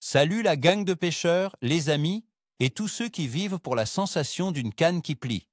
Salut la gang de pêcheurs, les amis, et tous ceux qui vivent pour la sensation d'une canne qui plie.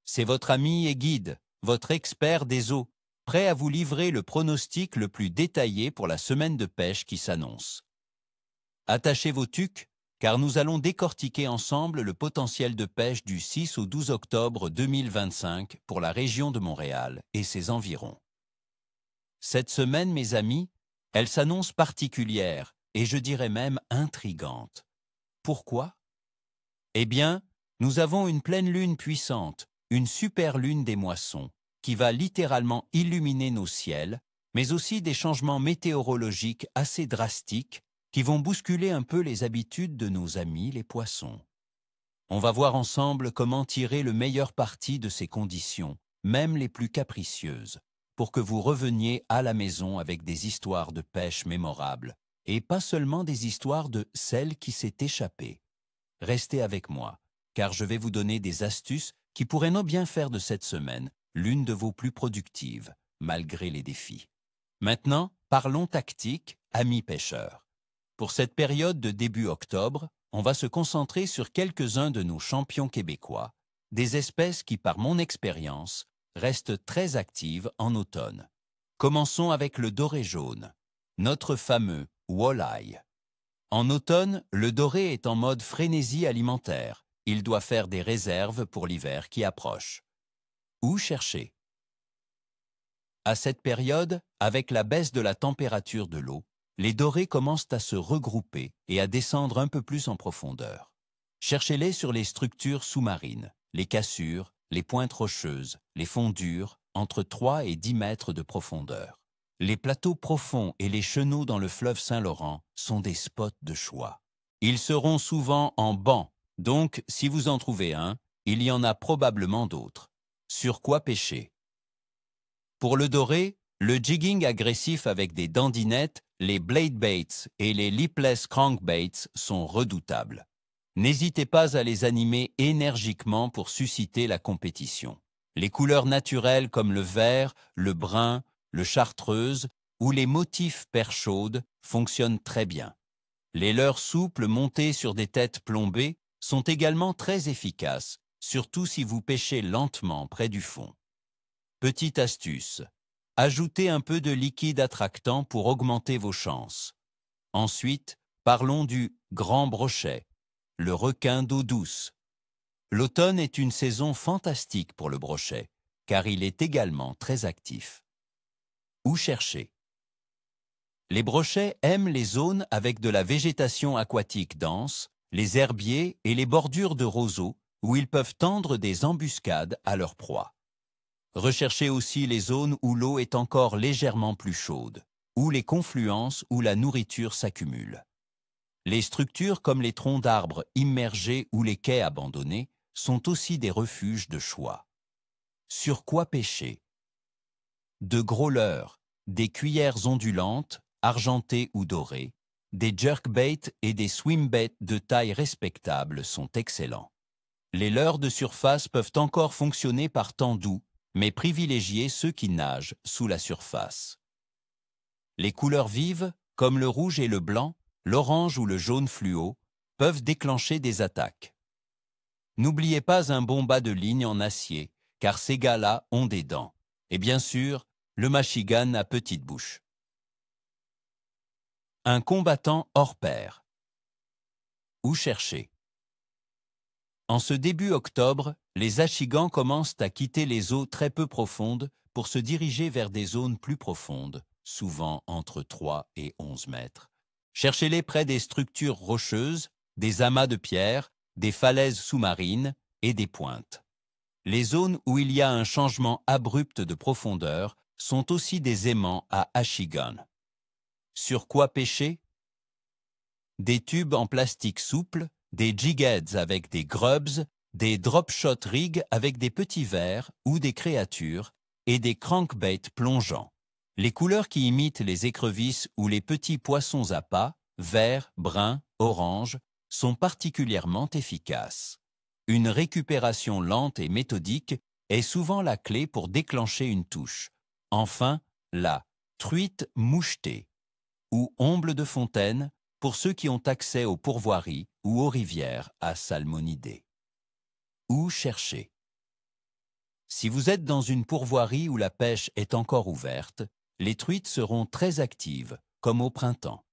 C'est votre ami et guide, votre expert des eaux, prêt à vous livrer le pronostic le plus détaillé pour la semaine de pêche qui s'annonce. Attachez vos tucs, car nous allons décortiquer ensemble le potentiel de pêche du 6 au 12 octobre 2025 pour la région de Montréal et ses environs. Cette semaine, mes amis, elle s'annonce particulière et je dirais même intrigante. Pourquoi? Eh bien, nous avons une pleine lune puissante, une super lune des moissons, qui va littéralement illuminer nos ciels, mais aussi des changements météorologiques assez drastiques qui vont bousculer un peu les habitudes de nos amis les poissons. On va voir ensemble comment tirer le meilleur parti de ces conditions, même les plus capricieuses, pour que vous reveniez à la maison avec des histoires de pêche mémorables, et pas seulement des histoires de celle qui s'est échappée. Restez avec moi, car je vais vous donner des astuces qui pourraient non bien faire de cette semaine l'une de vos plus productives, malgré les défis. Maintenant, parlons tactique, amis pêcheurs. Pour cette période de début octobre, on va se concentrer sur quelques-uns de nos champions québécois, des espèces qui, par mon expérience, restent très actives en automne. Commençons avec le doré jaune, notre fameux walleye. En automne, le doré est en mode frénésie alimentaire. Il doit faire des réserves pour l'hiver qui approche. Où chercher? À cette période, avec la baisse de la température de l'eau, les dorés commencent à se regrouper et à descendre un peu plus en profondeur. Cherchez-les sur les structures sous-marines, les cassures, les pointes rocheuses, les fonds durs, entre 3 et 10 mètres de profondeur. Les plateaux profonds et les chenaux dans le fleuve Saint-Laurent sont des spots de choix. Ils seront souvent en banc, donc si vous en trouvez un, il y en a probablement d'autres. Sur quoi pêcher? Pour le doré, le jigging agressif avec des dandinettes, les blade baits et les lipless crankbaits sont redoutables. N'hésitez pas à les animer énergiquement pour susciter la compétition. Les couleurs naturelles comme le vert, le brun, le chartreuse ou les motifs perche chaude fonctionnent très bien. Les leurres souples montées sur des têtes plombées sont également très efficaces, surtout si vous pêchez lentement près du fond. Petite astuce, ajoutez un peu de liquide attractant pour augmenter vos chances. Ensuite, parlons du grand brochet, le requin d'eau douce. L'automne est une saison fantastique pour le brochet, car il est également très actif. Où chercher? Les brochets aiment les zones avec de la végétation aquatique dense, les herbiers et les bordures de roseaux, où ils peuvent tendre des embuscades à leur proie. Recherchez aussi les zones où l'eau est encore légèrement plus chaude, où les confluences où la nourriture s'accumule. Les structures comme les troncs d'arbres immergés ou les quais abandonnés sont aussi des refuges de choix. Sur quoi pêcher? De gros leurres, des cuillères ondulantes, argentées ou dorées, des jerkbaits et des swimbaits de taille respectable sont excellents. Les leurres de surface peuvent encore fonctionner par temps doux, mais privilégiez ceux qui nagent sous la surface. Les couleurs vives, comme le rouge et le blanc, l'orange ou le jaune fluo, peuvent déclencher des attaques. N'oubliez pas un bon bas de ligne en acier, car ces gars-là ont des dents. Et bien sûr, le machigan à petite bouche. Un combattant hors pair. Où chercher? En ce début octobre, les achigans commencent à quitter les eaux très peu profondes pour se diriger vers des zones plus profondes, souvent entre 3 et 11 mètres. Cherchez-les près des structures rocheuses, des amas de pierres, des falaises sous-marines et des pointes. Les zones où il y a un changement abrupt de profondeur sont aussi des aimants à achigan. Sur quoi pêcher? Des tubes en plastique souple, des jigheads avec des grubs, des drop-shot rigs avec des petits vers ou des créatures et des crankbaits plongeants. Les couleurs qui imitent les écrevisses ou les petits poissons à pas, vert, brun, orange, sont particulièrement efficaces. Une récupération lente et méthodique est souvent la clé pour déclencher une touche. Enfin, la truite mouchetée ou omble de fontaine pour ceux qui ont accès aux pourvoiries ou aux rivières à salmonidés. Où chercher? Si vous êtes dans une pourvoirie où la pêche est encore ouverte, les truites seront très actives, comme au printemps.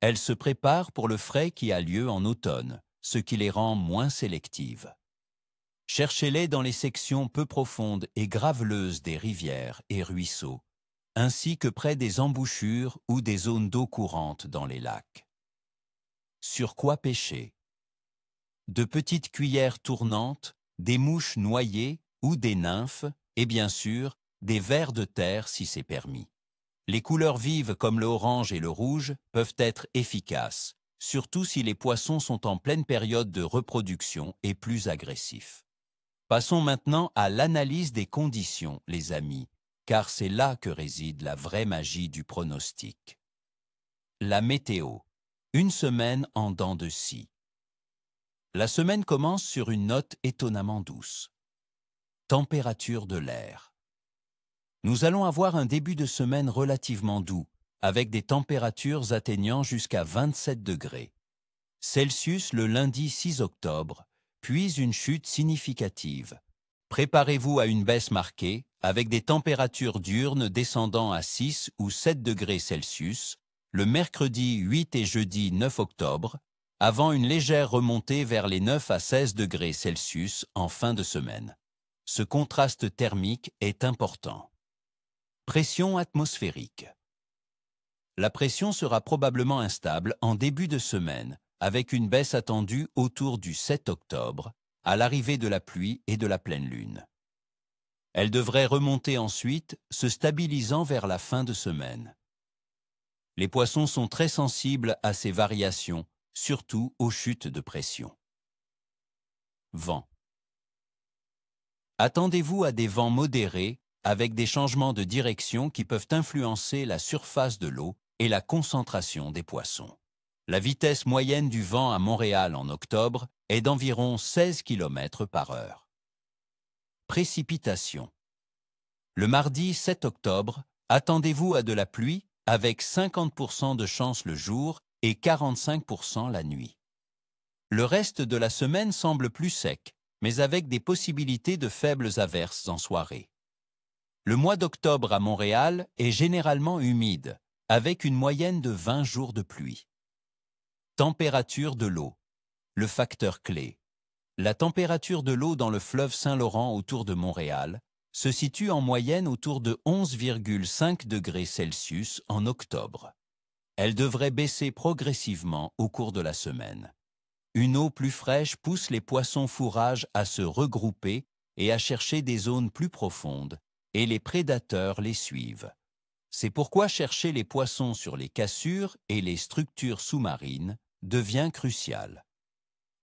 Elles se préparent pour le frai qui a lieu en automne, ce qui les rend moins sélectives. Cherchez-les dans les sections peu profondes et graveleuses des rivières et ruisseaux, ainsi que près des embouchures ou des zones d'eau courante dans les lacs. Sur quoi pêcher? De petites cuillères tournantes, des mouches noyées ou des nymphes, et bien sûr, des vers de terre si c'est permis. Les couleurs vives comme le orange et le rouge peuvent être efficaces, surtout si les poissons sont en pleine période de reproduction et plus agressifs. Passons maintenant à l'analyse des conditions, les amis, car c'est là que réside la vraie magie du pronostic. La météo. Une semaine en dents de scie. La semaine commence sur une note étonnamment douce. Température de l'air. Nous allons avoir un début de semaine relativement doux, avec des températures atteignant jusqu'à 27 degrés. Celsius le lundi 6 octobre, puis une chute significative. Préparez-vous à une baisse marquée, avec des températures diurnes descendant à 6 ou 7 degrés Celsius, le mercredi 8 et jeudi 9 octobre, avant une légère remontée vers les 9 à 16 degrés Celsius en fin de semaine. Ce contraste thermique est important. Pression atmosphérique. La pression sera probablement instable en début de semaine, avec une baisse attendue autour du 7 octobre, à l'arrivée de la pluie et de la pleine lune. Elle devrait remonter ensuite, se stabilisant vers la fin de semaine. Les poissons sont très sensibles à ces variations, surtout aux chutes de pression. Vent. Attendez-vous à des vents modérés, avec des changements de direction qui peuvent influencer la surface de l'eau et la concentration des poissons. La vitesse moyenne du vent à Montréal en octobre est d'environ 16 km/h. Précipitations. Le mardi 7 octobre, attendez-vous à de la pluie avec 50% de chance le jour et 45% la nuit. Le reste de la semaine semble plus sec, mais avec des possibilités de faibles averses en soirée. Le mois d'octobre à Montréal est généralement humide, avec une moyenne de 20 jours de pluie. Température de l'eau. Le facteur clé. La température de l'eau dans le fleuve Saint-Laurent autour de Montréal se situe en moyenne autour de 11,5 degrés Celsius en octobre. Elle devrait baisser progressivement au cours de la semaine. Une eau plus fraîche pousse les poissons fourrages à se regrouper et à chercher des zones plus profondes, et les prédateurs les suivent. C'est pourquoi chercher les poissons sur les cassures et les structures sous-marines devient crucial.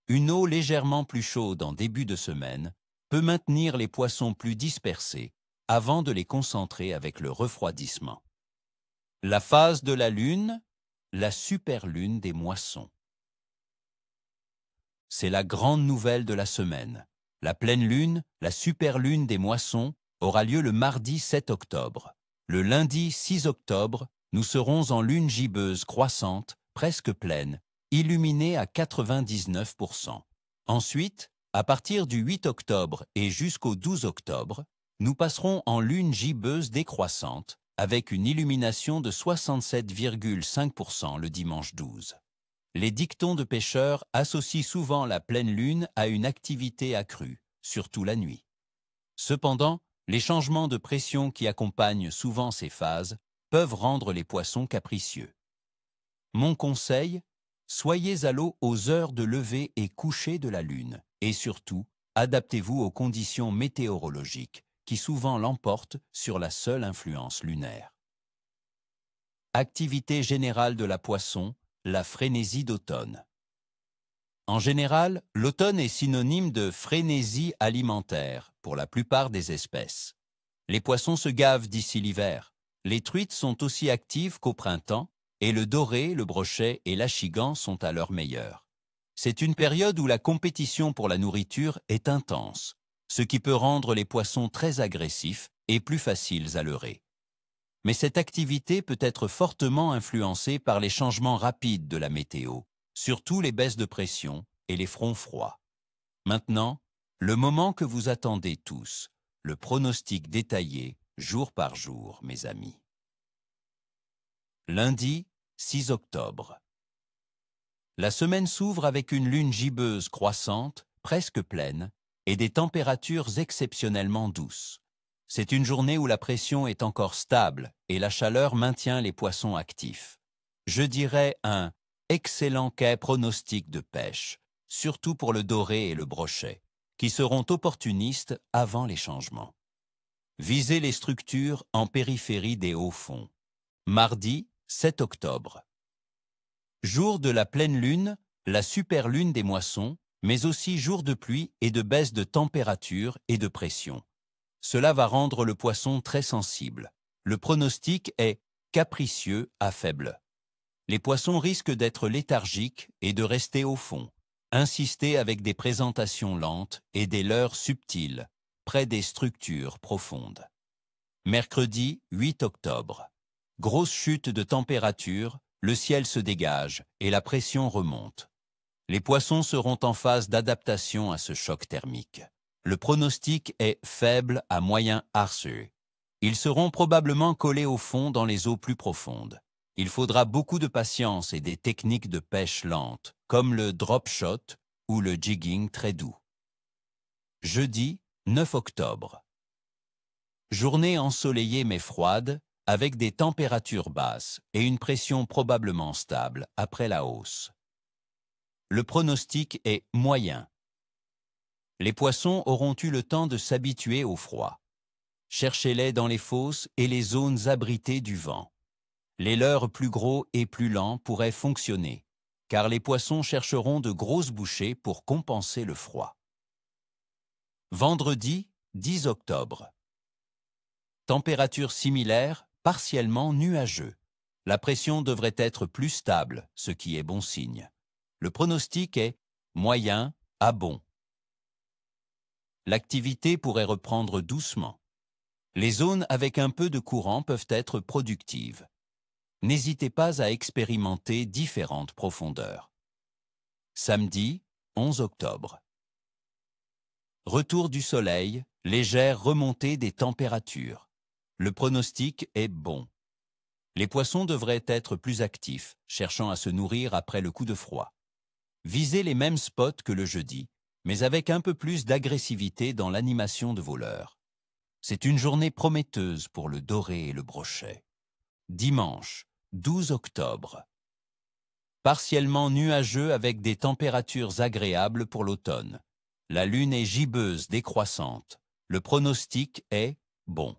Une eau légèrement plus chaude en début de semaine peut maintenir les poissons plus dispersés avant de les concentrer avec le refroidissement. La phase de la lune, la superlune des moissons. C'est la grande nouvelle de la semaine. La pleine lune, la superlune des moissons, aura lieu le mardi 7 octobre. Le lundi 6 octobre, nous serons en lune gibbeuse croissante, presque pleine, illuminée à 99%. Ensuite, à partir du 8 octobre et jusqu'au 12 octobre, nous passerons en lune gibbeuse décroissante, avec une illumination de 67,5% le dimanche 12. Les dictons de pêcheurs associent souvent la pleine lune à une activité accrue, surtout la nuit. Cependant, les changements de pression qui accompagnent souvent ces phases peuvent rendre les poissons capricieux. Mon conseil, soyez à l'eau aux heures de lever et coucher de la lune, et surtout, adaptez-vous aux conditions météorologiques qui souvent l'emportent sur la seule influence lunaire. Activité générale de la poisson, la frénésie d'automne. En général, l'automne est synonyme de frénésie alimentaire pour la plupart des espèces. Les poissons se gavent d'ici l'hiver. Les truites sont aussi actives qu'au printemps et le doré, le brochet et l'achigan sont à leur meilleur. C'est une période où la compétition pour la nourriture est intense, ce qui peut rendre les poissons très agressifs et plus faciles à leurrer. mais cette activité peut être fortement influencée par les changements rapides de la météo, surtout les baisses de pression et les fronts froids. Maintenant, le moment que vous attendez tous, le pronostic détaillé jour par jour, mes amis. Lundi, 6 octobre. La semaine s'ouvre avec une lune gibbeuse croissante, presque pleine, et des températures exceptionnellement douces. C'est une journée où la pression est encore stable et la chaleur maintient les poissons actifs. Je dirais un excellent quai pronostic de pêche, surtout pour le doré et le brochet, qui seront opportunistes avant les changements. Visez les structures en périphérie des hauts fonds. Mardi, 7 octobre. Jour de la pleine lune, la super lune des moissons, mais aussi jour de pluie et de baisse de température et de pression. Cela va rendre le poisson très sensible. Le pronostic est capricieux à faible. Les poissons risquent d'être léthargiques et de rester au fond. Insistez avec des présentations lentes et des leurres subtiles, près des structures profondes. Mercredi 8 octobre. Grosse chute de température, le ciel se dégage et la pression remonte. Les poissons seront en phase d'adaptation à ce choc thermique. Le pronostic est faible à moyen harceux. Ils seront probablement collés au fond dans les eaux plus profondes. Il faudra beaucoup de patience et des techniques de pêche lente, comme le drop shot ou le jigging très doux. Jeudi 9 octobre. Journée ensoleillée mais froide, avec des températures basses et une pression probablement stable après la hausse. Le pronostic est moyen. Les poissons auront eu le temps de s'habituer au froid. Cherchez-les dans les fosses et les zones abritées du vent. Les leurres plus gros et plus lents pourraient fonctionner, car les poissons chercheront de grosses bouchées pour compenser le froid. Vendredi 10 octobre. Température similaire, partiellement nuageux. La pression devrait être plus stable, ce qui est bon signe. Le pronostic est moyen à bon. L'activité pourrait reprendre doucement. Les zones avec un peu de courant peuvent être productives. N'hésitez pas à expérimenter différentes profondeurs. Samedi 11 octobre. Retour du soleil, légère remontée des températures. Le pronostic est bon. Les poissons devraient être plus actifs, cherchant à se nourrir après le coup de froid. Visez les mêmes spots que le jeudi, mais avec un peu plus d'agressivité dans l'animation de vos leurres. C'est une journée prometteuse pour le doré et le brochet. Dimanche, 12 octobre. Partiellement nuageux avec des températures agréables pour l'automne. La lune est gibbeuse décroissante. Le pronostic est bon.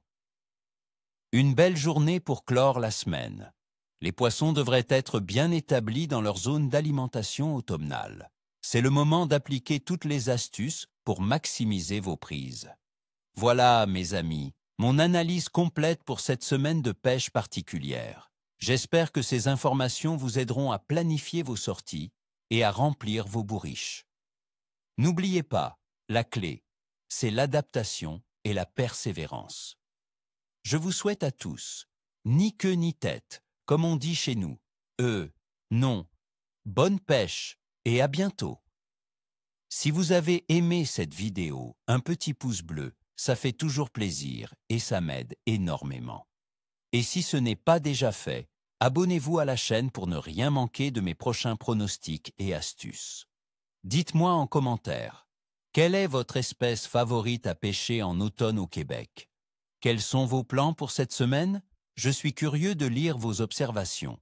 Une belle journée pour clore la semaine. Les poissons devraient être bien établis dans leur zone d'alimentation automnale. C'est le moment d'appliquer toutes les astuces pour maximiser vos prises. Voilà, mes amis, mon analyse complète pour cette semaine de pêche particulière. J'espère que ces informations vous aideront à planifier vos sorties et à remplir vos bourriches. N'oubliez pas, la clé, c'est l'adaptation et la persévérance. Je vous souhaite à tous, ni queue ni tête, comme on dit chez nous, non, bonne pêche et à bientôt. Si vous avez aimé cette vidéo, un petit pouce bleu, ça fait toujours plaisir et ça m'aide énormément. Et si ce n'est pas déjà fait, abonnez-vous à la chaîne pour ne rien manquer de mes prochains pronostics et astuces. Dites-moi en commentaire, quelle est votre espèce favorite à pêcher en automne au Québec? Quels sont vos plans pour cette semaine? Je suis curieux de lire vos observations.